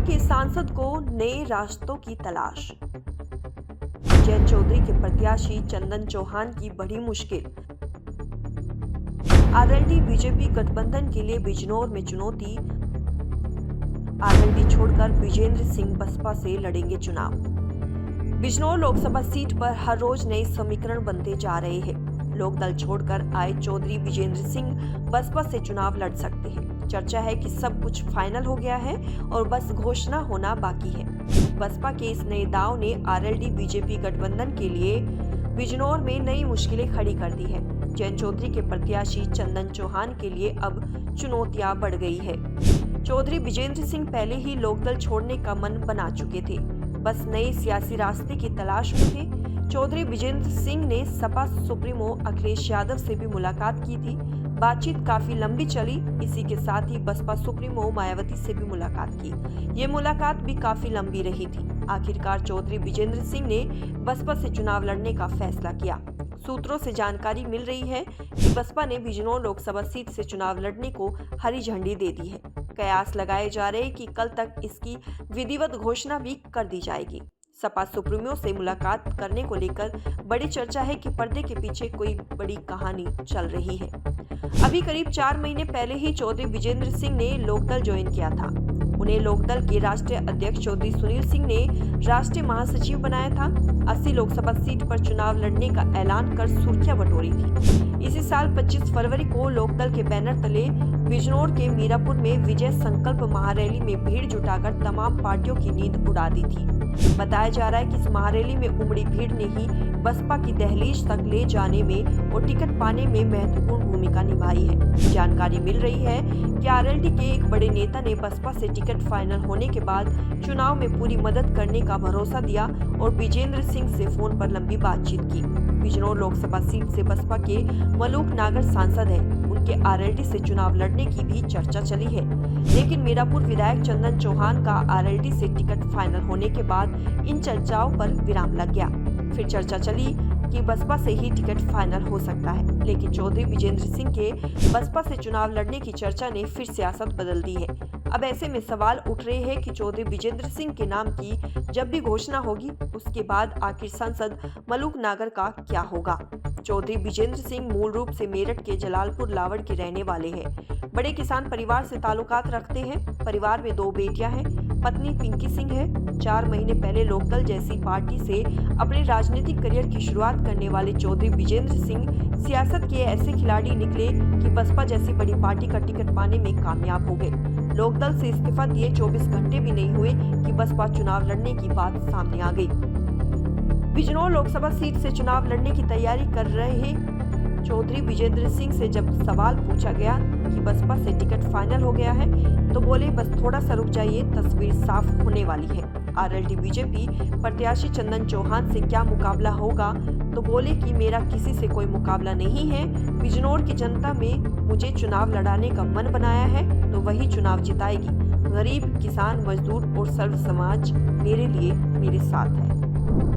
के सांसद को नए रास्तों की तलाश। जयंत चौधरी के प्रत्याशी चंदन चौहान की बड़ी मुश्किल। आरएलडी बीजेपी गठबंधन के लिए बिजनौर में चुनौती। आरएलडी छोड़कर विजेंद्र सिंह बसपा से लड़ेंगे चुनाव। बिजनौर लोकसभा सीट पर हर रोज नए समीकरण बनते जा रहे हैं। लोकदल छोड़कर आए चौधरी विजेंद्र सिंह बसपा से चुनाव लड़ सकते हैं। चर्चा है कि सब कुछ फाइनल हो गया है और बस घोषणा होना बाकी है। बसपा के इस नए दांव ने आरएलडी बीजेपी गठबंधन के लिए बिजनौर में नई मुश्किलें खड़ी कर दी है। जयंत चौधरी के प्रत्याशी चंदन चौहान के लिए अब चुनौतियां बढ़ गई है। चौधरी विजेंद्र सिंह पहले ही लोकदल छोड़ने का मन बना चुके थे, बस नए सियासी रास्ते की तलाश में थे। चौधरी विजेंद्र सिंह ने सपा सुप्रीमो अखिलेश यादव से भी मुलाकात की थी। बातचीत काफी लंबी चली। इसी के साथ ही बसपा सुप्रीमो मायावती से भी मुलाकात की। ये मुलाकात भी काफी लंबी रही थी। आखिरकार चौधरी विजेंद्र सिंह ने बसपा से चुनाव लड़ने का फैसला किया। सूत्रों से जानकारी मिल रही है कि बसपा ने बिजनौर लोकसभा सीट से चुनाव लड़ने को हरी झंडी दे दी है। कयास लगाए जा रहे कि कल तक इसकी विधिवत घोषणा भी कर दी जाएगी। सपा सुप्रीमो से मुलाकात करने को लेकर बड़ी चर्चा है कि पर्दे के पीछे कोई बड़ी कहानी चल रही है। अभी करीब 4 महीने पहले ही चौधरी विजेंद्र सिंह ने लोकदल ज्वाइन किया था। उन्हें लोकदल के राष्ट्रीय अध्यक्ष चौधरी सुनील सिंह ने राष्ट्रीय महासचिव बनाया था। 80 लोकसभा सीट पर चुनाव लड़ने का ऐलान कर सुर्खियां बटोरी थी। इसी साल 25 फरवरी को लोकदल के बैनर तले बिजनौर के मीरापुर में विजय संकल्प महारैली में भीड़ जुटाकर तमाम पार्टियों की नींद उड़ा दी थी। बताया जा रहा है कि इस महारैली में उमड़ी भीड़ ने ही बसपा की दहलीज तक ले जाने में और टिकट पाने में महत्वपूर्ण भूमिका निभाई है। जानकारी मिल रही है कि आरएलडी के एक बड़े नेता ने बसपा से टिकट फाइनल होने के बाद चुनाव में पूरी मदद करने का भरोसा दिया और विजेंद्र सिंह से फोन पर लंबी बातचीत की। बिजनौर लोकसभा सीट से बसपा के मलूक नागर सांसद है। उनके आरएलडी से चुनाव लड़ने की भी चर्चा चली है, लेकिन मीरापुर विधायक चंदन चौहान का आरएलडी से टिकट फाइनल होने के बाद इन चर्चाओं पर विराम लग गया। फिर चर्चा चली कि बसपा से ही टिकट फाइनल हो सकता है, लेकिन चौधरी विजेंद्र सिंह के बसपा से चुनाव लड़ने की चर्चा ने फिर सियासत बदल दी है। अब ऐसे में सवाल उठ रहे हैं कि चौधरी विजेंद्र सिंह के नाम की जब भी घोषणा होगी, उसके बाद आखिर सांसद मलूक नागर का क्या होगा। चौधरी विजेंद्र सिंह मूल रूप से मेरठ के जलालपुर लावड़ के रहने वाले हैं। बड़े किसान परिवार से ताल्लुकात रखते हैं। परिवार में 2 बेटियां हैं। पत्नी पिंकी सिंह है। 4 महीने पहले लोकदल जैसी पार्टी से अपने राजनीतिक करियर की शुरुआत करने वाले चौधरी विजेंद्र सिंह सियासत के ऐसे खिलाड़ी निकले कि बसपा जैसी बड़ी पार्टी का टिकट पाने में कामयाब हो गए। लोकदल से इस्तीफा दिए 24 घंटे भी नहीं हुए कि बसपा चुनाव लड़ने की बात सामने आ गई। बिजनौर लोकसभा सीट से चुनाव लड़ने की तैयारी कर रहे चौधरी विजेंद्र सिंह से जब सवाल पूछा गया कि बसपा से टिकट फाइनल हो गया है, तो बोले बस थोड़ा सा रुक जाइए, तस्वीर साफ होने वाली है। आरएलडी बीजेपी प्रत्याशी चंदन चौहान से क्या मुकाबला होगा, तो बोले कि मेरा किसी से कोई मुकाबला नहीं है। बिजनौर की जनता में मुझे चुनाव लड़ाने का मन बनाया है, तो वही चुनाव जिताएगी। गरीब, किसान, मजदूर और सर्व समाज मेरे लिए मेरे साथ है।